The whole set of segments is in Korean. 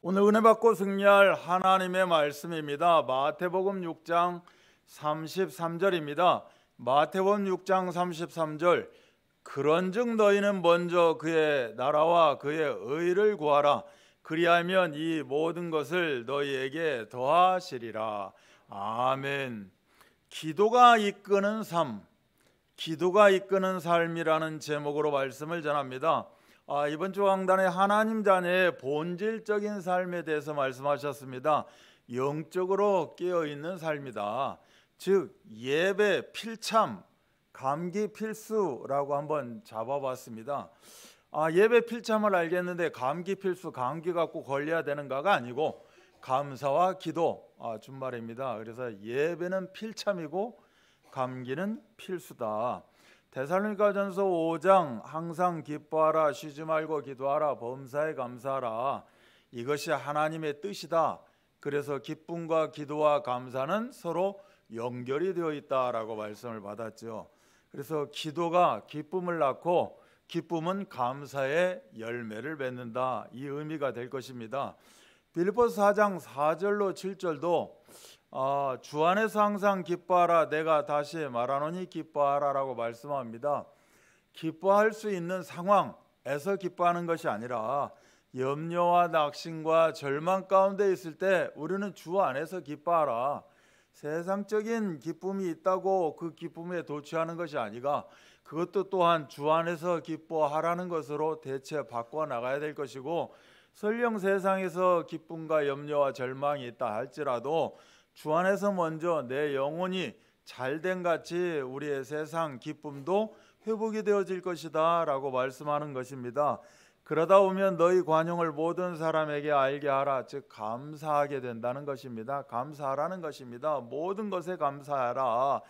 오늘 은혜 받고 승리할 하나님의 말씀입니다. 마태복음 6장 33절입니다. 마태복음 6장 33절 그런즉 너희는 먼저 그의 나라와 그의 의를 구하라. 그리하면 이 모든 것을 너희에게 더하시리라. 아멘. 기도가 이끄는 삶, 기도가 이끄는 삶이라는 제목으로 말씀을 전합니다. 이번 주 강단에 하나님 자녀의 본질적인 삶에 대해서 말씀하셨습니다. 영적으로 깨어있는 삶이다. 즉 예배 필참, 감기 필수라고 한번 잡아봤습니다. 예배 필참을 알겠는데 감기 필수, 감기 갖고 걸려야 되는가가 아니고 감사와 기도 준말입니다. 그래서 예배는 필참이고 감기는 필수다. 데살로니가전서 5장 항상 기뻐하라, 쉬지 말고 기도하라, 범사에 감사하라. 이것이 하나님의 뜻이다. 그래서 기쁨과 기도와 감사는 서로 연결이 되어 있다라고 말씀을 받았죠. 그래서 기도가 기쁨을 낳고 기쁨은 감사의 열매를 맺는다. 이 의미가 될 것입니다. 빌립보서 4장 4절로 7절도 주 안에서 항상 기뻐하라, 내가 다시 말하노니 기뻐하라 라고 말씀합니다. 기뻐할 수 있는 상황에서 기뻐하는 것이 아니라 염려와 낙심과 절망 가운데 있을 때 우리는 주 안에서 기뻐하라. 세상적인 기쁨이 있다고 그 기쁨에 도취하는 것이 아니라 그것도 또한 주 안에서 기뻐하라는 것으로 대체 바꿔 나가야 될 것이고, 설령 세상에서 기쁨과 염려와 절망이 있다 할지라도 주 안에서 먼저 내 영혼이 잘된 같이 우리의 세상 기쁨도 회복이 되어질 것이다 라고 말씀하는 것입니다. 그러다 보면 너희 관용을 모든 사람에게 알게 하라. 즉 감사하게 된다는 것입니다. 감사하라는 것입니다. 모든 것에 감사하라.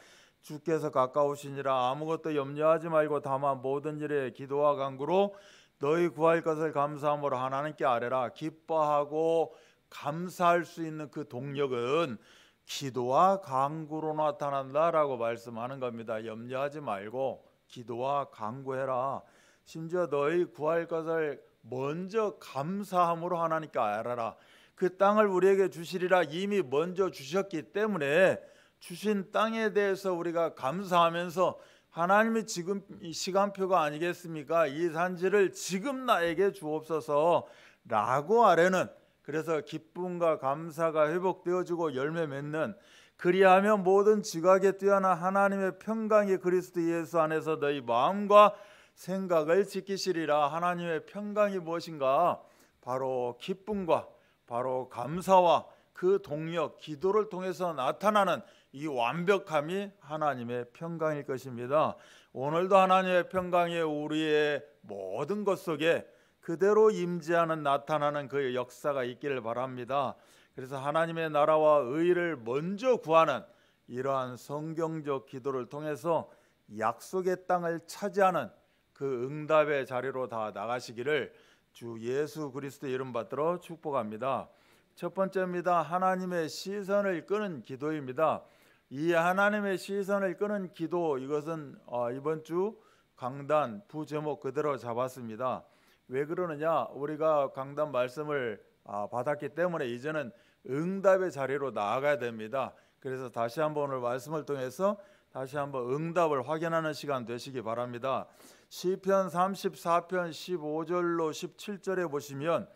주께서 가까우시니라. 아무것도 염려하지 말고 다만 모든 일에 기도와 간구로 너희 구할 것을 감사함으로 하나님께 아뢰라. 기뻐하고 감사할 수 있는 그 동력은 기도와 간구로 나타난다라고 말씀하는 겁니다. 염려하지 말고 기도와 간구해라. 심지어 너희 구할 것을 먼저 감사함으로 하나님께 아뢰라. 그 땅을 우리에게 주시리라. 이미 먼저 주셨기 때문에 주신 땅에 대해서 우리가 감사하면서 하나님이 지금 이 시간표가 아니겠습니까? 이 산지를 지금 나에게 주옵소서 라고 아뢰는, 그래서 기쁨과 감사가 회복되어지고 열매 맺는, 그리하면 모든 지각에 뛰어난 하나님의 평강이 그리스도 예수 안에서 너희 마음과 생각을 지키시리라. 하나님의 평강이 무엇인가? 바로 기쁨과 바로 감사와 그 동력, 기도를 통해서 나타나는 이 완벽함이 하나님의 평강일 것입니다. 오늘도 하나님의 평강이 우리의 모든 것 속에 그대로 임재하는, 나타나는 그 역사가 있기를 바랍니다. 그래서 하나님의 나라와 의를 먼저 구하는 이러한 성경적 기도를 통해서 약속의 땅을 차지하는 그 응답의 자리로 다 나가시기를 주 예수 그리스도 이름 받들어 축복합니다. 첫 번째입니다. 하나님의 시선을 끄는 기도입니다. 이 하나님의 시선을 끄는 기도, 이것은 이번 주 강단 부제목 그대로 잡았습니다. 왜 그러느냐? 우리가 강단 말씀을 받았기 때문에 이제는 응답의 자리로 나아가야 됩니다. 그래서 다시 한번 오늘 말씀을 통해서 다시 한번 응답을 확인하는 시간 되시기 바랍니다. 시편 34편 15절로 17절에 보시면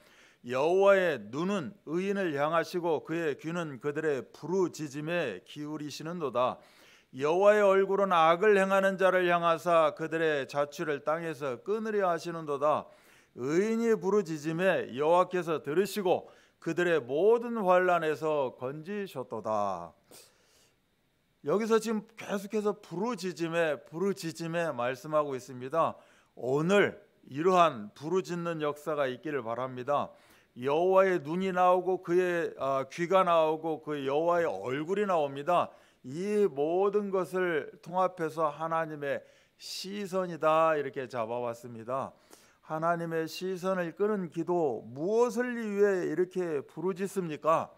여호와의 눈은 의인을 향하시고 그의 귀는 그들의 부르짖음에 기울이시는도다. 여호와의 얼굴은 악을 행하는 자를 향하사 그들의 자취를 땅에서 끊으려 하시는도다. 의인이 부르짖음에 여호와께서 들으시고 그들의 모든 환난에서 건지셨도다. 여기서 지금 계속해서 부르짖음에 말씀하고 있습니다. 오늘 이러한 부르짖는 역사가 있기를 바랍니다. 여호와의 눈이 나오고 그의 귀가 나오고 그 여호와의 얼굴이 나옵니다. 이 모든 것을 통합해서 하나님의 시선이다 이렇게 잡아왔습니다. 하나님의 시선을 끄는 기도, 무엇을 위해 이렇게 부르짖습니까?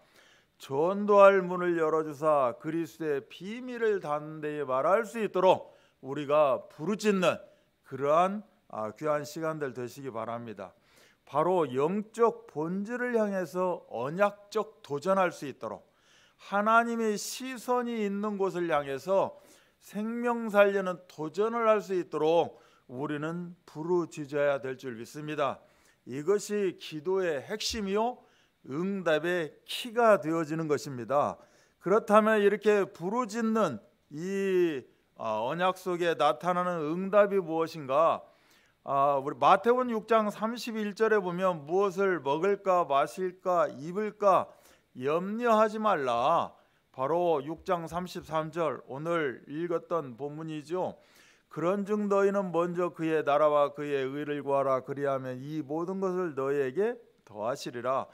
전도할 문을 열어주사 그리스도의 비밀을 담대히 말할 수 있도록 우리가 부르짖는 그러한 귀한 시간들 되시기 바랍니다. 바로 영적 본질을 향해서 언약적 도전할 수 있도록, 하나님의 시선이 있는 곳을 향해서 생명 살리는 도전을 할 수 있도록 우리는 부르짖어야 될 줄 믿습니다. 이것이 기도의 핵심이요 응답의 키가 되어지는 것입니다. 그렇다면 이렇게 부르짖는 이 언약 속에 나타나는 응답이 무엇인가? 우리 마태복음 6장 31절에 보면 무엇을 먹을까 마실까 입을까 염려하지 말라. 바로 6장 33절 오늘 읽었던 본문이죠. 그런즉 너희는 먼저 그의 나라와 그의 의를 구하라. 그리하면 이 모든 것을 너희에게 더하시리라.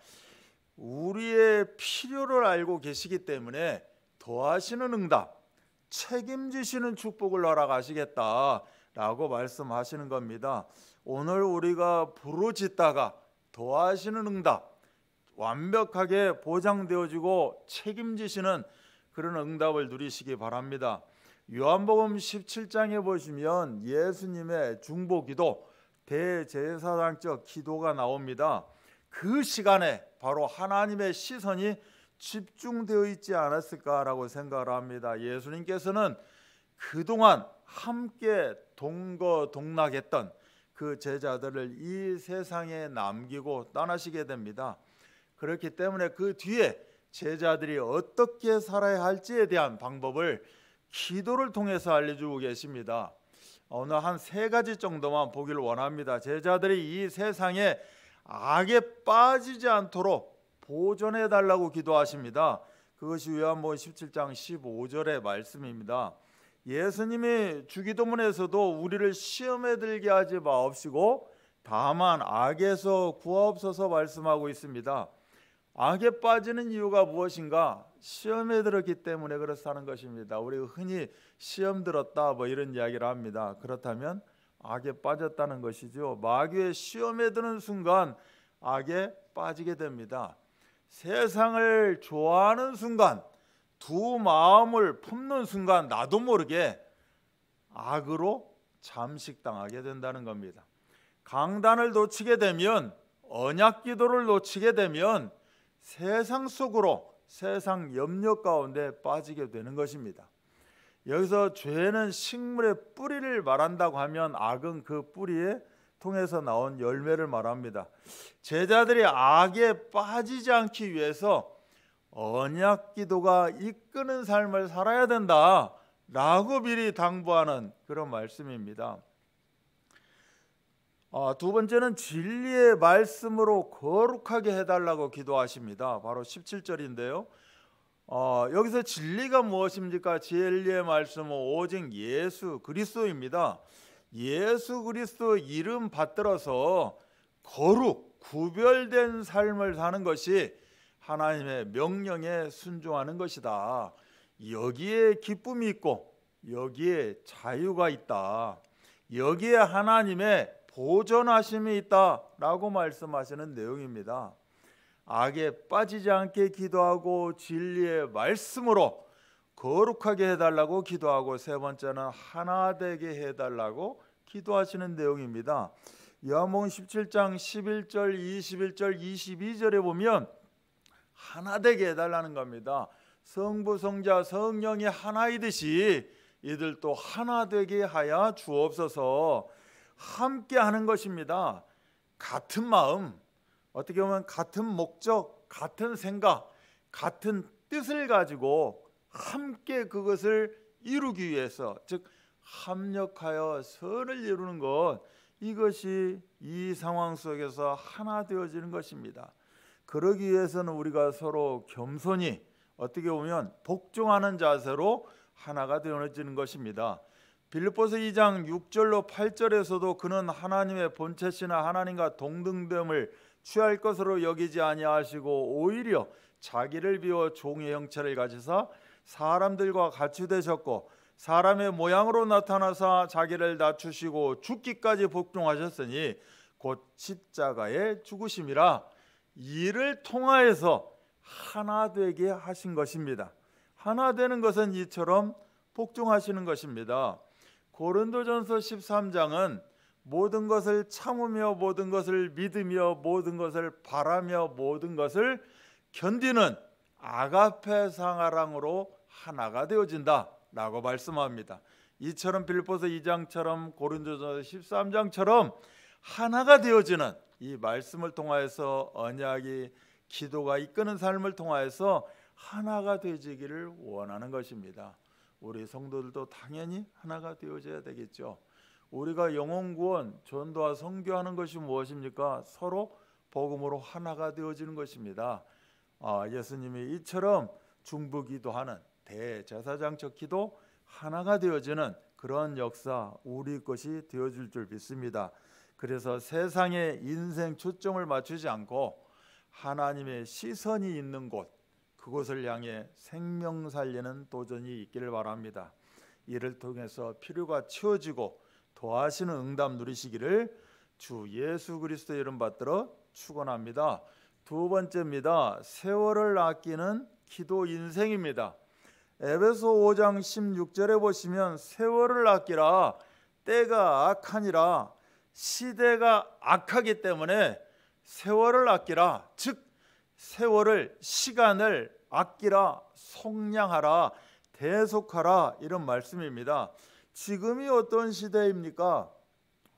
우리의 필요를 알고 계시기 때문에 더하시는 응답, 책임지시는 축복을 허락하시겠다라고 말씀하시는 겁니다. 오늘 우리가 부르짖다가 더하시는 응답, 완벽하게 보장되어지고 책임지시는 그런 응답을 누리시기 바랍니다. 요한복음 17장에 보시면 예수님의 중보기도, 대제사장적 기도가 나옵니다. 그 시간에 바로 하나님의 시선이 집중되어 있지 않았을까라고 생각을 합니다. 예수님께서는 그동안 함께 동거동락했던 그 제자들을 이 세상에 남기고 떠나시게 됩니다. 그렇기 때문에 그 뒤에 제자들이 어떻게 살아야 할지에 대한 방법을 기도를 통해서 알려주고 계십니다. 오늘 한 3가지 정도만 보기를 원합니다. 제자들이 이 세상에 악에 빠지지 않도록 보존해 달라고 기도하십니다. 그것이 요한복음 17장 15절의 말씀입니다. 예수님이 주기도문에서도 우리를 시험에 들게 하지 마옵시고 다만 악에서 구하옵소서 말씀하고 있습니다. 악에 빠지는 이유가 무엇인가? 시험에 들었기 때문에 그렇다는 것입니다. 우리가 흔히 시험 들었다 이런 이야기를 합니다. 그렇다면 악에 빠졌다는 것이죠. 마귀의 시험에 드는 순간 악에 빠지게 됩니다. 세상을 좋아하는 순간, 두 마음을 품는 순간 나도 모르게 악으로 잠식당하게 된다는 겁니다. 강단을 놓치게 되면, 언약 기도를 놓치게 되면 세상 속으로, 세상 염려 가운데 빠지게 되는 것입니다. 여기서 죄는 식물의 뿌리를 말한다고 하면 악은 그 뿌리에 통해서 나온 열매를 말합니다. 제자들이 악에 빠지지 않기 위해서 언약 기도가 이끄는 삶을 살아야 된다라고 미리 당부하는 그런 말씀입니다. 두 번째는 진리의 말씀으로 거룩하게 해달라고 기도하십니다. 바로 17절인데요. 여기서 진리가 무엇입니까? 진리의 말씀은 오직 예수 그리스도입니다. 예수 그리스도 이름 받들어서 거룩, 구별된 삶을 사는 것이 하나님의 명령에 순종하는 것이다. 여기에 기쁨이 있고 여기에 자유가 있다. 여기에 하나님의 보존하심이 있다라고 말씀하시는 내용입니다. 악에 빠지지 않게 기도하고 진리의 말씀으로 거룩하게 해달라고 기도하고, 세 번째는 하나 되게 해달라고 기도하시는 내용입니다. 요한복음 17장 11절, 21절, 22절에 보면 하나 되게 해달라는 겁니다. 성부, 성자, 성령이 하나이듯이 이들도 하나 되게 하여 주옵소서. 함께 하는 것입니다. 같은 마음, 어떻게 보면 같은 목적, 같은 생각, 같은 뜻을 가지고 함께 그것을 이루기 위해서, 즉 합력하여 선을 이루는 것, 이것이 이 상황 속에서 하나 되어지는 것입니다. 그러기 위해서는 우리가 서로 겸손히, 어떻게 보면 복종하는 자세로 하나가 되어지는 것입니다. 빌립보서 2장 6절로 8절에서도 그는 하나님의 본체시나 하나님과 동등됨을 취할 것으로 여기지 아니하시고 오히려 자기를 비워 종의 형체를 가지사 사람들과 같이 되셨고 사람의 모양으로 나타나사 자기를 낮추시고 죽기까지 복종하셨으니 곧 십자가의 죽으심이라. 이를 통하여서 하나 되게 하신 것입니다. 하나 되는 것은 이처럼 복종하시는 것입니다. 고린도전서 13장은 모든 것을 참으며 모든 것을 믿으며 모든 것을 바라며 모든 것을 견디는 아가페 상하랑으로 하나가 되어진다 라고 말씀합니다. 이처럼 빌립보서 2장처럼 고린도전서 13장처럼 하나가 되어지는 이 말씀을 통하여서 언약이 기도가 이끄는 삶을 통하여서 하나가 되어지기를 원하는 것입니다. 우리 성도들도 당연히 하나가 되어져야 되겠죠. 우리가 영혼 구원, 전도와 선교하는 것이 무엇입니까? 서로 복음으로 하나가 되어지는 것입니다. 예수님이 이처럼 중보기도하는 대제사장적 기도 하나가 되어지는 그런 역사 우리 것이 되어질 줄 믿습니다. 그래서 세상의 인생 초점을 맞추지 않고 하나님의 시선이 있는 곳, 그곳을 향해 생명 살리는 도전이 있기를 바랍니다. 이를 통해서 필요가 채워지고 더하시는 응답 누리시기를 주 예수 그리스도의 이름 받들어 축원합니다. 두 번째입니다. 세월을 아끼는 기도 인생입니다. 에베소 5장 16절에 보시면 세월을 아끼라, 때가 악하니라. 시대가 악하기 때문에 세월을 아끼라, 즉 세월을, 시간을 아끼라, 속량하라, 대속하라, 이런 말씀입니다. 지금이 어떤 시대입니까?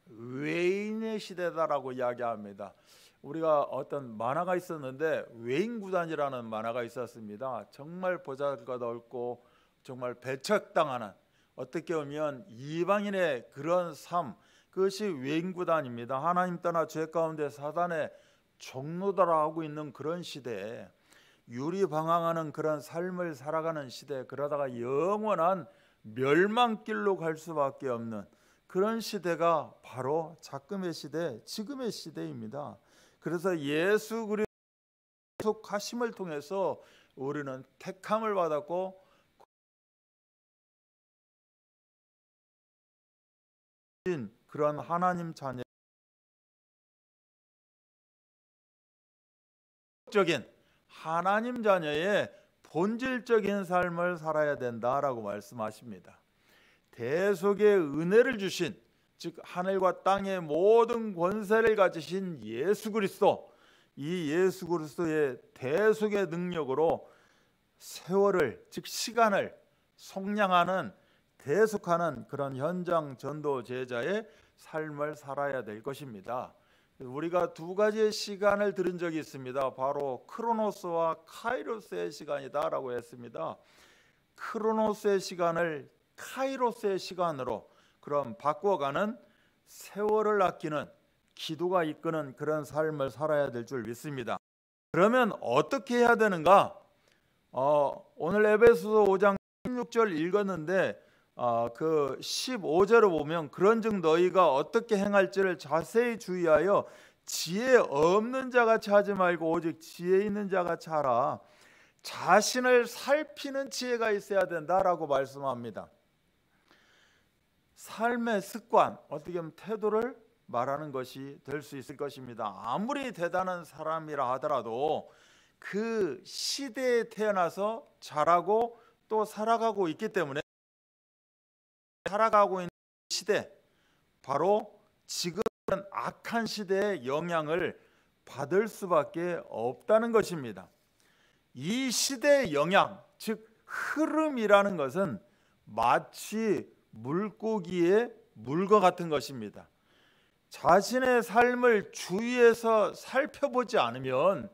외인의 시대다라고 이야기합니다. 우리가 어떤 만화가 있었는데 외인구단이라는 만화가 있었습니다. 정말 보잘것없고 정말 배척당하는, 어떻게 보면 이방인의 그런 삶, 그것이 외인구단입니다. 하나님 떠나 죄 가운데 사단의 종노다라고 있는 그런 시대에 유리방황하는 그런 삶을 살아가는 시대, 그러다가 영원한 멸망길로 갈 수밖에 없는 그런 시대가 바로 작금의 시대, 지금의 시대입니다. 그래서 예수 그리스도의 속하심을 통해서 우리는 택함을 받았고 그런 하나님 자녀 적인 하나님 자녀의 본질적인 삶을 살아야 된다라고 말씀하십니다. 대속의 은혜를 주신, 즉 하늘과 땅의 모든 권세를 가지신 예수 그리스도, 이 예수 그리스도의 대속의 능력으로 세월을, 즉 시간을 속량하는, 대속하는 그런 현장 전도 제자의 삶을 살아야 될 것입니다. 우리가 두 가지의 시간을 들은 적이 있습니다. 바로 크로노스와 카이로스의 시간이다라고 했습니다. 크로노스의 시간을 카이로스의 시간으로 그럼 바꿔가는, 세월을 아끼는, 기도가 이끄는 그런 삶을 살아야 될 줄 믿습니다. 그러면 어떻게 해야 되는가? 오늘 에베소서 5장 16절 읽었는데 그 15절을 보면 그런즉 너희가 어떻게 행할지를 자세히 주의하여 지혜 없는 자같이 하지 말고 오직 지혜 있는 자같이 하라. 자신을 살피는 지혜가 있어야 된다라고 말씀합니다. 삶의 습관, 어떻게 보면 태도를 말하는 것이 될 수 있을 것입니다. 아무리 대단한 사람이라 하더라도 그 시대에 태어나서 자라고 또 살아가고 있기 때문에, 살아가고 있는 시대, 바로 지금은 악한 시대의 영향을 받을 수밖에 없다는 것입니다. 이 시대의 영향, 즉 흐름이라는 것은 마치 물고기의 물과 같은 것입니다. 자신의 삶을 주위에서 살펴보지 않으면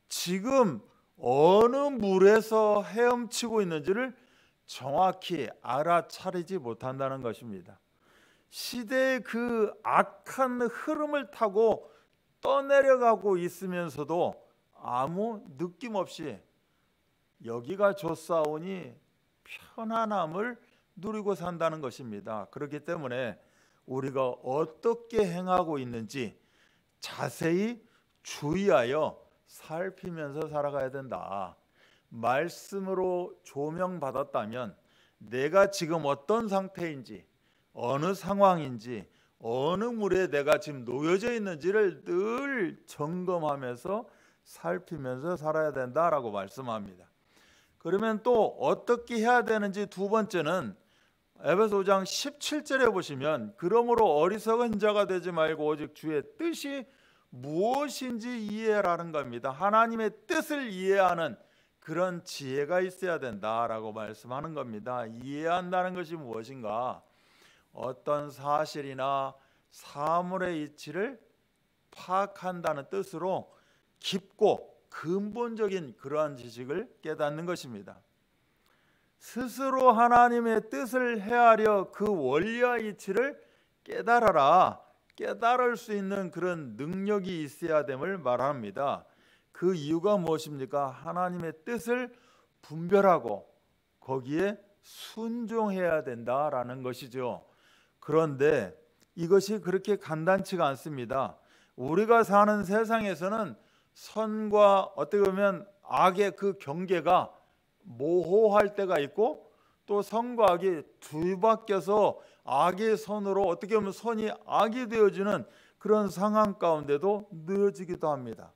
지금 어느 물에서 헤엄치고 있는지를 정확히 알아차리지 못한다는 것입니다. 시대의 그 악한 흐름을 타고 떠내려가고 있으면서도 아무 느낌 없이 여기가 좋사오니 편안함을 누리고 산다는 것입니다. 그렇기 때문에 우리가 어떻게 행하고 있는지 자세히 주의하여 살피면서 살아가야 된다. 말씀으로 조명받았다면 내가 지금 어떤 상태인지, 어느 상황인지, 어느 물에 내가 지금 놓여져 있는지를 늘 점검하면서 살피면서 살아야 된다라고 말씀합니다. 그러면 또 어떻게 해야 되는지 두 번째는 에베소 5장 17절에 보시면 그러므로 어리석은 자가 되지 말고 오직 주의 뜻이 무엇인지 이해하라는 겁니다. 하나님의 뜻을 이해하는 그런 지혜가 있어야 된다라고 말씀하는 겁니다. 이해한다는 것이 무엇인가? 어떤 사실이나 사물의 이치를 파악한다는 뜻으로 깊고 근본적인 그러한 지식을 깨닫는 것입니다. 스스로 하나님의 뜻을 헤아려 그 원리와 이치를 깨달아라, 깨달을 수 있는 그런 능력이 있어야 됨을 말합니다. 그 이유가 무엇입니까? 하나님의 뜻을 분별하고 거기에 순종해야 된다라는 것이죠. 그런데 이것이 그렇게 간단치가 않습니다. 우리가 사는 세상에서는 선과 어떻게 보면 악의 그 경계가 모호할 때가 있고 또 선과 악이 뒤바뀌어서 악의 선으로 어떻게 보면 선이 악이 되어지는 그런 상황 가운데도 놓여지기도 합니다.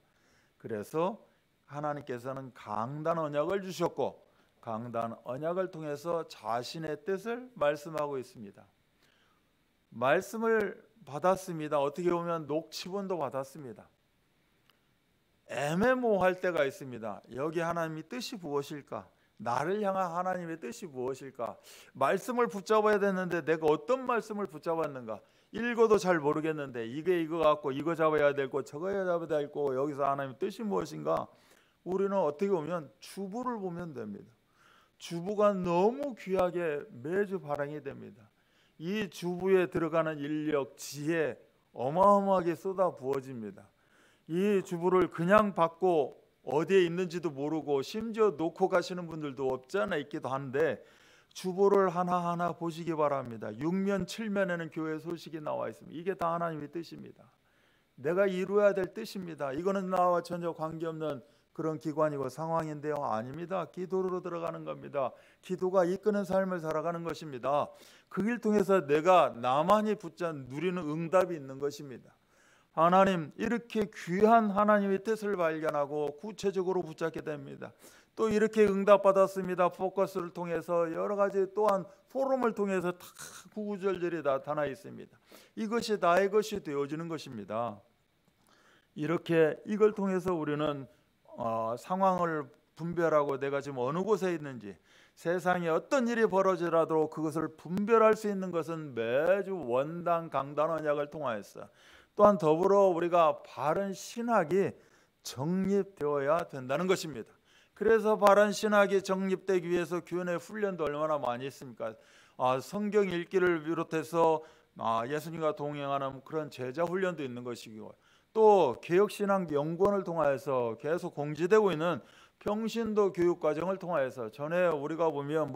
그래서 하나님께서는 강단 언약을 주셨고 강단 언약을 통해서 자신의 뜻을 말씀하고 있습니다. 말씀을 받았습니다. 어떻게 보면 녹취본도 받았습니다. 애매모호할 때가 있습니다. 여기 하나님의 뜻이 무엇일까? 나를 향한 하나님의 뜻이 무엇일까? 말씀을 붙잡아야 되는데 내가 어떤 말씀을 붙잡았는가? 읽어도 잘 모르겠는데 이게 이거 같고 이거 잡아야 되고 저거 잡아야 되고 여기서 하나님의 뜻이 무엇인가? 우리는 어떻게 보면 주부를 보면 됩니다. 주부가 너무 귀하게 매주 발행이 됩니다. 이 주부에 들어가는 인력, 지혜 어마어마하게 쏟아 부어집니다. 이 주부를 그냥 받고 어디에 있는지도 모르고 심지어 놓고 가시는 분들도 없지 않아 있기도 한데 주보를 하나하나 보시기 바랍니다. 6면 7면에는 교회 소식이 나와 있습니다. 이게 다 하나님의 뜻입니다. 내가 이루어야 될 뜻입니다. 이거는 나와 전혀 관계없는 그런 기관이고 상황인데요. 아닙니다. 기도로 들어가는 겁니다. 기도가 이끄는 삶을 살아가는 것입니다. 그 길 통해서 내가 나만이 누리는 응답이 있는 것입니다. 하나님, 이렇게 귀한 하나님의 뜻을 발견하고 구체적으로 붙잡게 됩니다. 또 이렇게 응답받았습니다. 포커스를 통해서 여러 가지 또한 포럼을 통해서 다 구구절절히 나타나 있습니다. 이것이 나의 것이 되어지는 것입니다. 이렇게 이걸 통해서 우리는 상황을 분별하고 내가 지금 어느 곳에 있는지 세상에 어떤 일이 벌어지더라도 그것을 분별할 수 있는 것은 매주 원단 강단 언약을 통하여서 또한 더불어 우리가 바른 신학이 정립되어야 된다는 것입니다. 그래서 바른 신학이 정립되기 위해서 교회 훈련도 얼마나 많이 있습니까? 성경 읽기를 비롯해서 예수님과 동행하는 그런 제자 훈련도 있는 것이고 또 개혁신학 연구원을 통하여서 계속 공지되고 있는 평신도 교육과정을 통하여서 전에 우리가 보면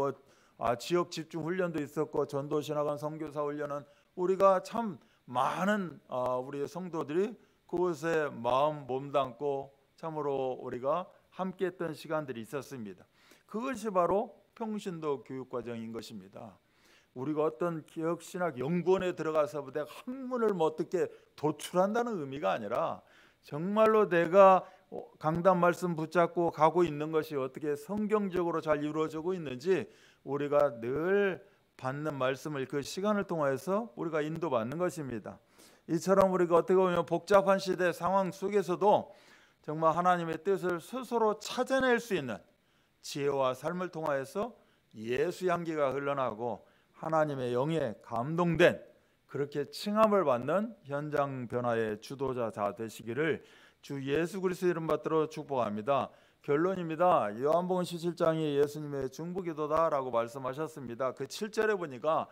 지역 집중 훈련도 있었고 전도신학원 선교사 훈련은 우리가 참 많은 우리 성도들이 그곳에 마음 몸담고 참으로 우리가 함께했던 시간들이 있었습니다. 그것이 바로 평신도 교육과정인 것입니다. 우리가 어떤 개혁신학 연구원에 들어가서 내가 학문을 어떻게 도출한다는 의미가 아니라 정말로 내가 강단 말씀 붙잡고 가고 있는 것이 어떻게 성경적으로 잘 이루어지고 있는지 우리가 늘 받는 말씀을 그 시간을 통해서 우리가 인도받는 것입니다. 이처럼 우리가 어떻게 보면 복잡한 시대 상황 속에서도 정말 하나님의 뜻을 스스로 찾아낼 수 있는 지혜와 삶을 통하여서 예수 향기가 흘러나고 하나님의 영에 감동된 그렇게 칭함을 받는 현장 변화의 주도자 되시기를 주 예수 그리스도의 이름 받들어 축복합니다. 결론입니다. 요한복음 17장이 예수님의 중보기도다라고 말씀하셨습니다. 그 7절에 보니까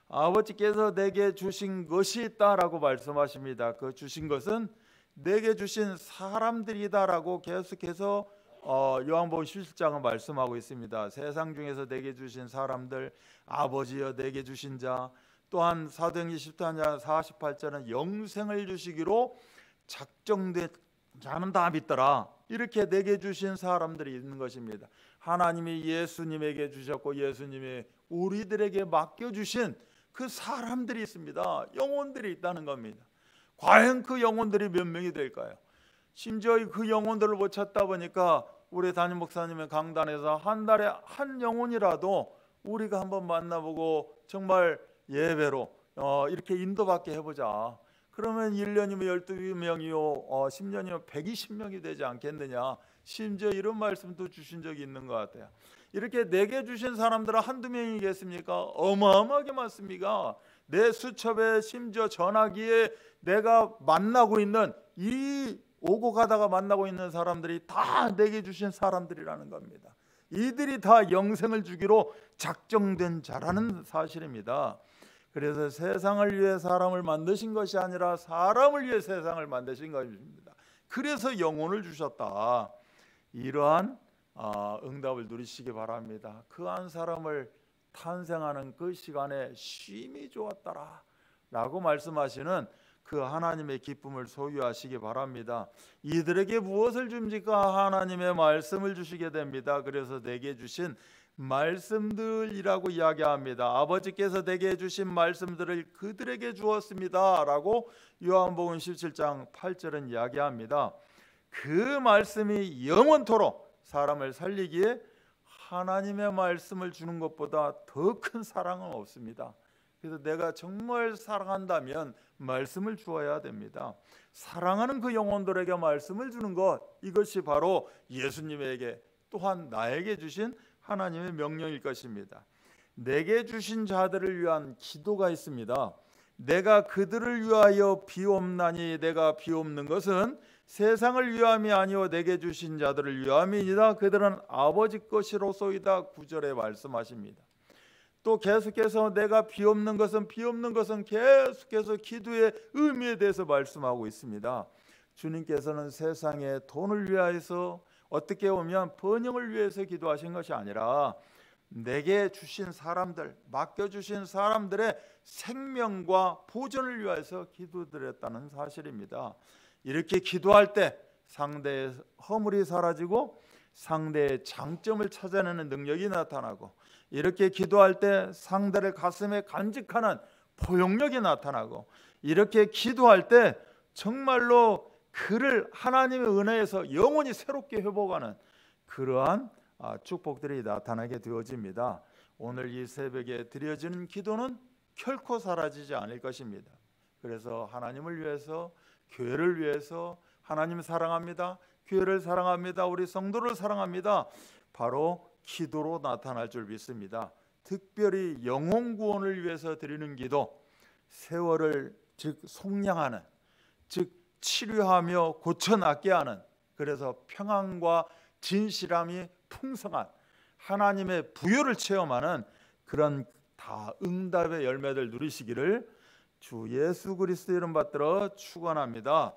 아버지께서 내게 주신 것이 있다라고 말씀하십니다. 그 주신 것은 내게 주신 사람들이다라고 계속해서 요한복음 17장은 말씀하고 있습니다. 세상 중에서 내게 주신 사람들, 아버지여 내게 주신 자, 또한 사도행전 10장 48절은 영생을 주시기로 작정된 자는 다 믿더라. 이렇게 내게 주신 사람들이 있는 것입니다. 하나님이 예수님에게 주셨고 예수님이 우리들에게 맡겨주신 그 사람들이 있습니다. 영혼들이 있다는 겁니다. 과연 그 영혼들이 몇 명이 될까요? 심지어 그 영혼들을 못 찾다 보니까 우리 담임 목사님의 강단에서 한 달에 한 영혼이라도 우리가 한번 만나보고 정말 예배로 이렇게 인도받게 해보자. 그러면 1년이면 12명이요 10년이면 120명이 되지 않겠느냐. 심지어 이런 말씀도 주신 적이 있는 것 같아요. 이렇게 내게 주신 사람들은 한두 명이겠습니까? 어마어마하게 많습니다. 내 수첩에 심지어 전화기에 내가 만나고 있는 이 오고 가다가 만나고 있는 사람들이 다 내게 주신 사람들이라는 겁니다. 이들이 다 영생을 주기로 작정된 자라는 사실입니다. 그래서 세상을 위해 사람을 만드신 것이 아니라 사람을 위해 세상을 만드신 것입니다. 그래서 영혼을 주셨다. 이러한 응답을 누리시기 바랍니다. 그 한 사람을 탄생하는 그 시간에 쉼이 좋았더라 라고 말씀하시는 그 하나님의 기쁨을 소유하시기 바랍니다. 이들에게 무엇을 줍니까? 하나님의 말씀을 주시게 됩니다. 그래서 내게 주신 말씀들이라고 이야기합니다. 아버지께서 내게 주신 말씀들을 그들에게 주었습니다 라고 요한복음 17장 8절은 이야기합니다. 그 말씀이 영원토록 사람을 살리기에 하나님의 말씀을 주는 것보다 더 큰 사랑은 없습니다. 그래서 내가 정말 사랑한다면 말씀을 주어야 됩니다. 사랑하는 그 영혼들에게 말씀을 주는 것, 이것이 바로 예수님에게 또한 나에게 주신 하나님의 명령일 것입니다. 내게 주신 자들을 위한 기도가 있습니다. 내가 그들을 위하여 비옵나니 내가 비옵는 것은 세상을 위함이 아니요 내게 주신 자들을 위함이니라. 그들은 아버지 것이로소이다. 9절에 말씀하십니다. 또 계속해서 내가 비옵는 것은 계속해서 기도의 의미에 대해서 말씀하고 있습니다. 주님께서는 세상에 돈을 위하여서 어떻게 보면 번영을 위해서 기도하신 것이 아니라 내게 주신 사람들, 맡겨주신 사람들의 생명과 보존을 위해서 기도드렸다는 사실입니다. 이렇게 기도할 때 상대의 허물이 사라지고 상대의 장점을 찾아내는 능력이 나타나고, 이렇게 기도할 때 상대를 가슴에 간직하는 포용력이 나타나고, 이렇게 기도할 때 정말로 그를 하나님의 은혜에서 영원히 새롭게 회복하는 그러한 축복들이 나타나게 되어집니다. 오늘 이 새벽에 드려지는 기도는 결코 사라지지 않을 것입니다. 그래서 하나님을 위해서, 교회를 위해서, 하나님 사랑합니다, 교회를 사랑합니다, 우리 성도를 사랑합니다, 바로 기도로 나타날 줄 믿습니다. 특별히 영혼 구원을 위해서 드리는 기도, 세월을 즉 속량하는, 즉 치료하며 고쳐낫게 하는, 그래서 평안과 진실함이 풍성한 하나님의 부요를 체험하는 그런 다 응답의 열매들 누리시기를 주 예수 그리스도 이름 받들어 축원합니다.